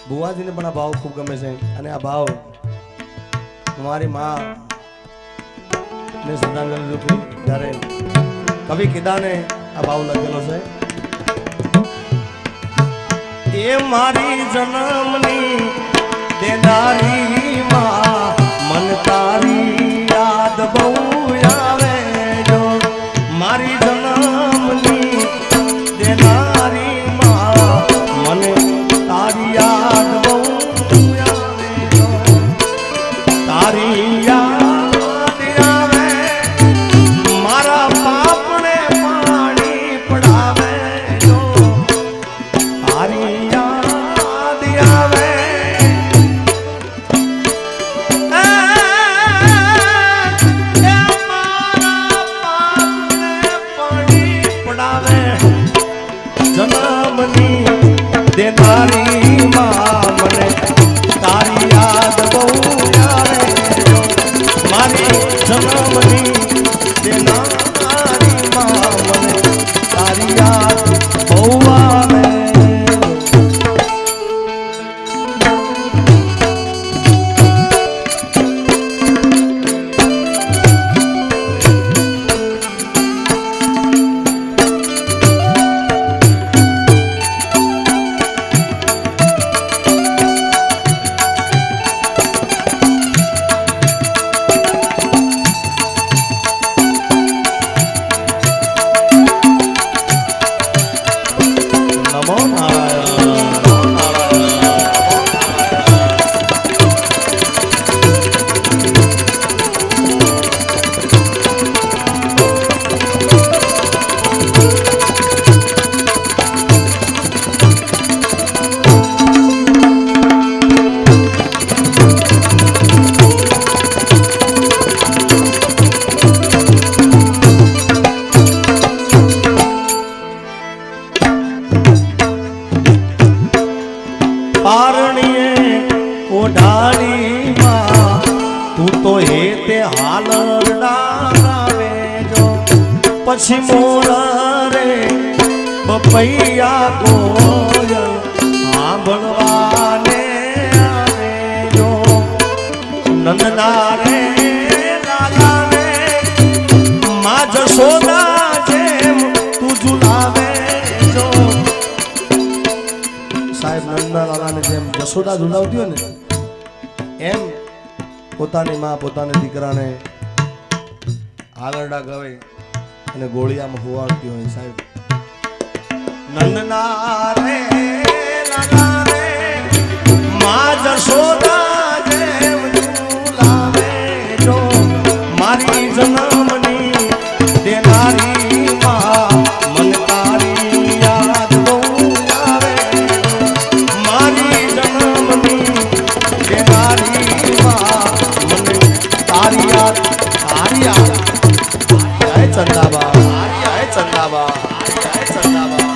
બુવાજીને પણ આ ભાવ ખૂબ ગમે છે અને આ ભાવ મારી માં ને શ્રદ્ધાંજલિ રૂપી જ્યારે કવિ કીદાને આ ભાવ લખેલો છે એ મારી જન્મની દેનારી માં મન તારી યાદ બહુ આવે જો મારી જન્મની દેનારી માં મને તારી યાદ બહુ આવે જો તારી યાદ આવે મારા પાપને પાણી પડાવે જો તારી યાદ આવે જન્મની દેનારી માં મને તારી યાદ બહુ આવે મારી જન્મની દેનારી માં મને તારી યાદ બહુ આવે પારણીએ ઓઢાડી માં તું તો હે તે હાલ રડાવે જો પછી મોર રે બપૈયા કોયલ સાંભળવાને આવે જો નંદના રે લાલાને માં જશોદા જેમ તું ઝુલાવે જો સાહેબ નંદના લાલાને જેમ જશોદા ઝુલાવતી હોય ને એમ પોતાની માં પોતાના દીકરાને આગળડા ગવે અને ગોળિયામાં હોવાડતી હોય સાહેબ નંદના રે લાલા રે માં જશોદા જેમ ઝુલાવે જો મારી જન્મની દેનારી માં મન તારી યાદ બહુ આવે મારી જન્મની દેનારી માં મને તારી યાદ જય ચંદાબા જય ચંદાબા જય ચંદાબા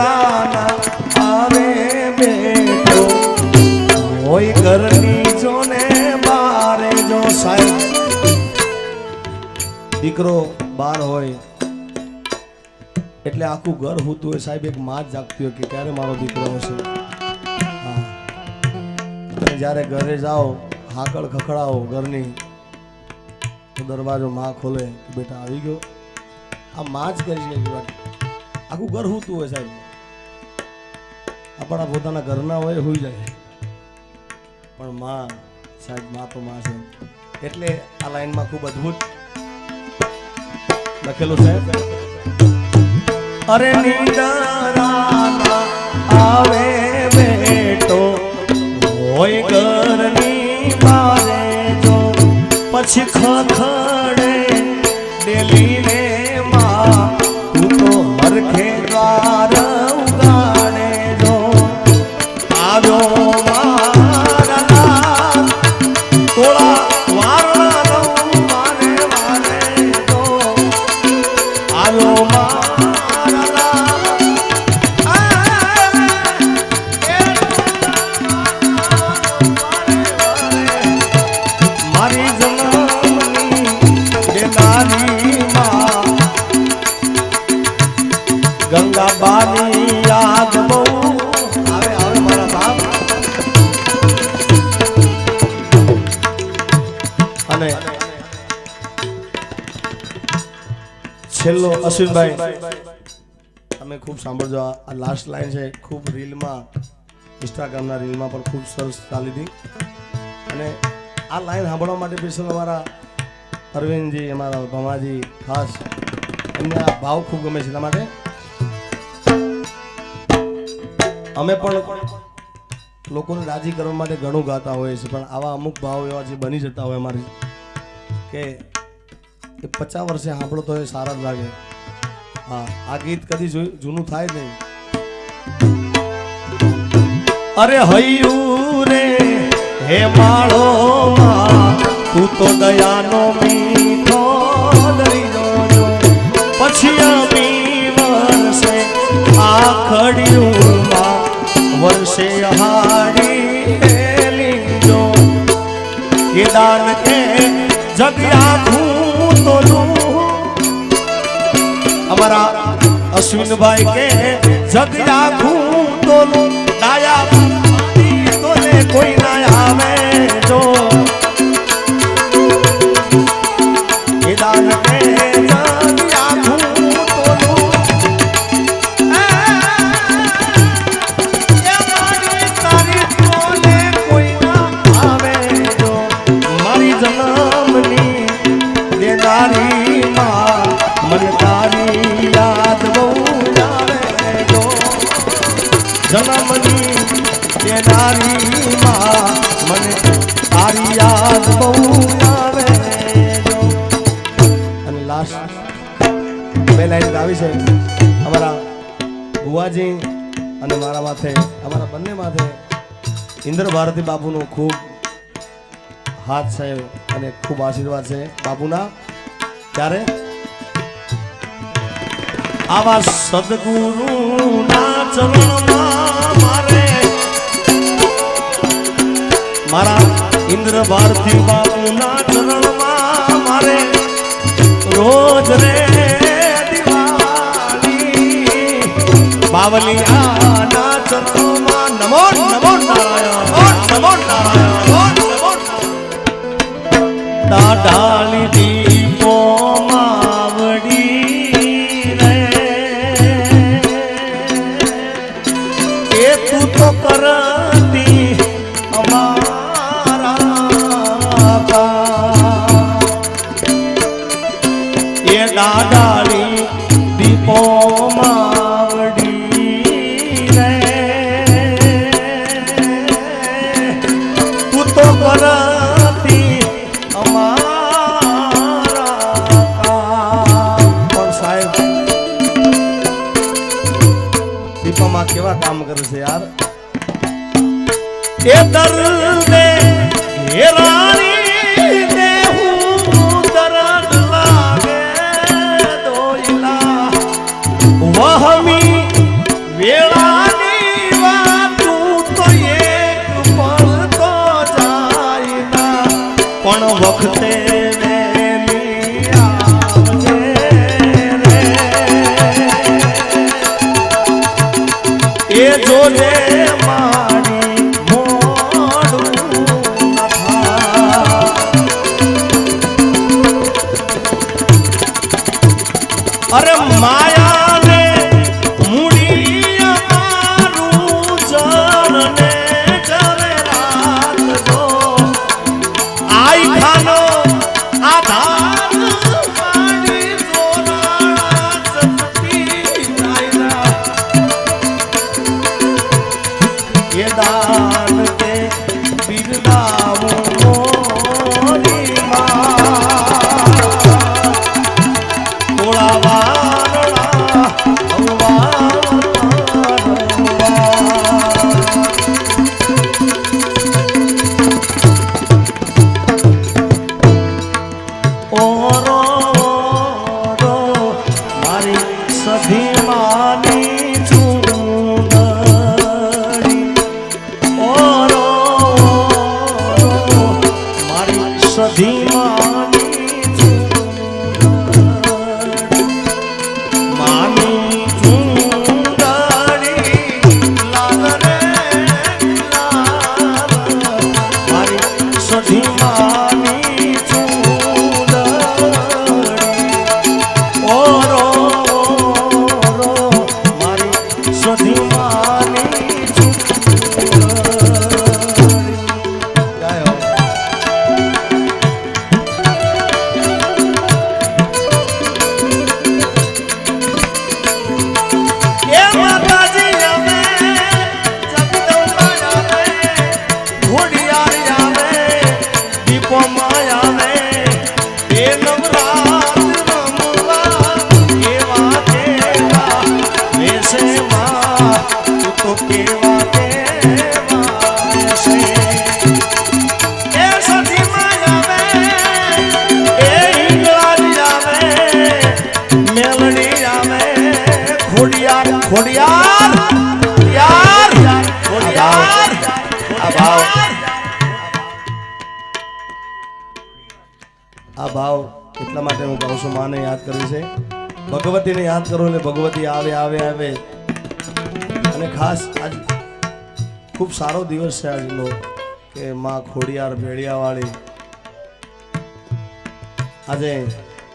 રાના આવે બેટો હોય ઘરની જો ને બારે જો સાહેબ દીકરો બાર હોય એટલે આખું ઘર હોતું હોય સાહેબ એક માં જ જાગતી હોય કે ક્યારે મારો દીકરો હશે હા જ્યારે ઘરે જાઓ હાકળ ખખડાવો ઘરની તો દરવાજો માં ખોલે કે બેટા આવી ગયો આ માં જ કરી છે આખું ઘર હોતું હોય સાહેબ આપણા પોતાના ઘરના હોય હોઈ જાય પણ માં સાહેબ માં તો માં છે એટલે આ લાઈનમાં ખૂબ અદ્ભુત લખેલું સાહેબ અરે નીંદરાના આવે બેટો હોય ઘરની બારે જો પછી ખખડે ડેલીને માં તું તો હરખે દ્વાર ઉગાડે જો આવ્યો મારા તોળા વારના લઉં મારે મારે જો આવ્યો ગંગા બાની યાદ બહુ આવે આવે મારા બાપ અને છેલ્લો અશ્વિનભાઈ તમે ખૂબ સાંભળજો આ લાસ્ટ લાઈન છે ખૂબ રીલમાં ઇન્સ્ટાગ્રામના રીલમાં પણ ખૂબ સરસ ચાલી હતી અને આ લાઈન સાંભળવા માટે સ્પેશિયલ અમારા અરવિંદજી અમારા ભમાજી ખાસ એમને આ ભાવ ખૂબ ગમે છે એટલા માટે અમે પણ લોકોને રાજી કરવા માટે ઘણું ગાતા હોઈએ છીએ પણ આવા અમુક ભાવ એવા જે બની જતા હોય અમારી કે 50 વર્ષે સાંભળો તો એ સારા જ લાગે હા આ ગીત કદી જૂનું થાય જ નહીં અરે હૈયું રે હે માળો તું તો દયાનો મીઠો દરિયો જો પછી અમી વર્ષે આખડ્યું વર્ષે હાડી લીજો એ દાન કે જગ્યા ખૂ તો અમારા અશ્વિનભાઈ કે જગ્યા ખૂ તો ડાયા તો ને કોઈ ના આવે જો એ દાન કે જગ્યા ખૂ તો मन तारी याद बहु आवे जो जन्मनी देनारी मां मन तारी याद बहु आवे जो અને લાસ્ટ બે લાઈન ગાવી છે અમારા બુવાજી અને મારા માથે અમારા બંને માથે ઇન્દ્ર ભારતી બાપુનો ખૂબ હાથ છે અને ખૂબ આશીર્વાદ છે બાપુના ત્યારે આવા સદગુરુના ચરણમાં મારે મારા ઇન્દ્ર ભારતી બાપુના ચરણમાં મારે રોજ રે દિવાળી બાવલિયાના ચરણમાં નમો નમો નારાયણ નમો નારાયણ નમો ડાળી દીપો માવડી તો કરતી અમારા એ ડાળી દીપો માવડી રે તું તો કરતી અમારા પણ સાહેબ દીપામાં કેવા કામ કરે છે યાર એ દર્દે હેરાની દેહું દર્દ લાગે દોઈલા વહમી વેળાની વાતું તો એક પળ તો જાય ના પણ વખતે વેલી આવજે રે એ જોજે મારી મોડું ન થાય અરે માયાને મૂડી અમારું જળને જરે રાખજો આઈ ખાનો આધાર મારી જોરાણા ચપટી નાયરા એ દાન તે બિરદાવો મોરી માં તોળા વારણા ઓરો મારી સધી માની ચૂંદડી ઓરો મારી સધી માની ચૂંદડી માની ચૂંદડી લાલ રે લાલ મારી સધી માની ચૂંદડી ઓરો મારી સધી માની ચૂંદડી જય હો એ માતાજી આવે જગદંબા આવે ઘોડિયાર આવે દીપો માં આવે એ નવરાત રમવા એવા કેવા વેશે માં તું તો કેવા કેવા વેશે એ સધી માં આવે એ હિંગળાજ આવે મેલડી આવે ખોડિયાર ખોડિયાર યાર ખોડિયાર આ ભાવ એટલા માટે હું કહું છું માને યાદ કરવી છે ભગવતીને યાદ કરો એટલે ભગવતી આવે આવે આવે અને ખાસ આજ ખૂબ સારો દિવસ છે આજનો કે માં ખોડિયાર ભેળિયાવાળી આજે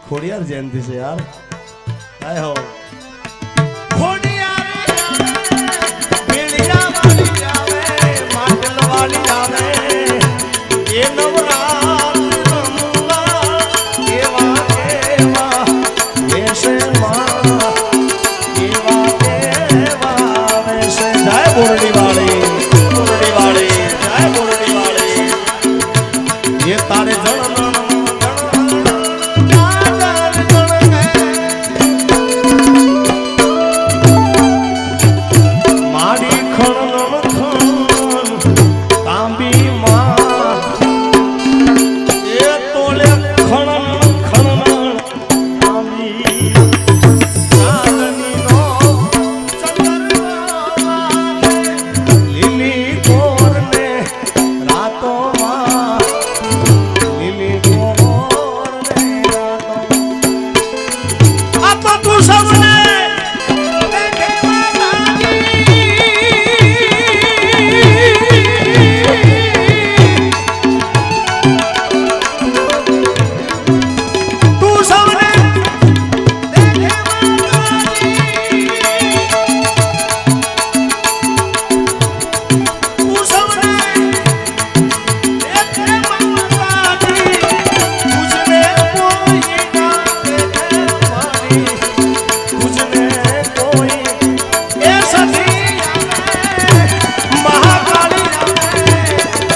ખોડિયાર જયંતિ છે યાર આય હો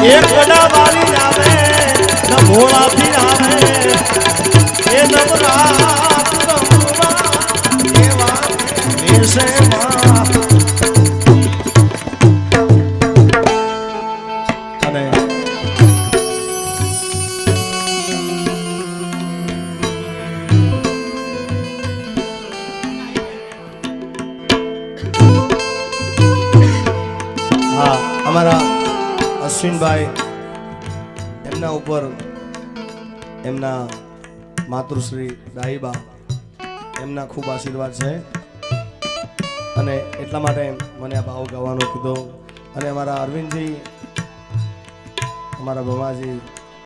એક વડા વાલી આવે ન ભોળાથી આવે એ નવરાત રમવા એવા દેશમાં અને અમારા અશ્વિનભાઈ એમના ઉપર એમના માતૃશ્રી દાઈબા એમના ખૂબ આશીર્વાદ છે અને એટલા માટે મને આ ભાવ ગાવાનો કીધો અને અમારા અરવિંદજી અમારા ભમાજી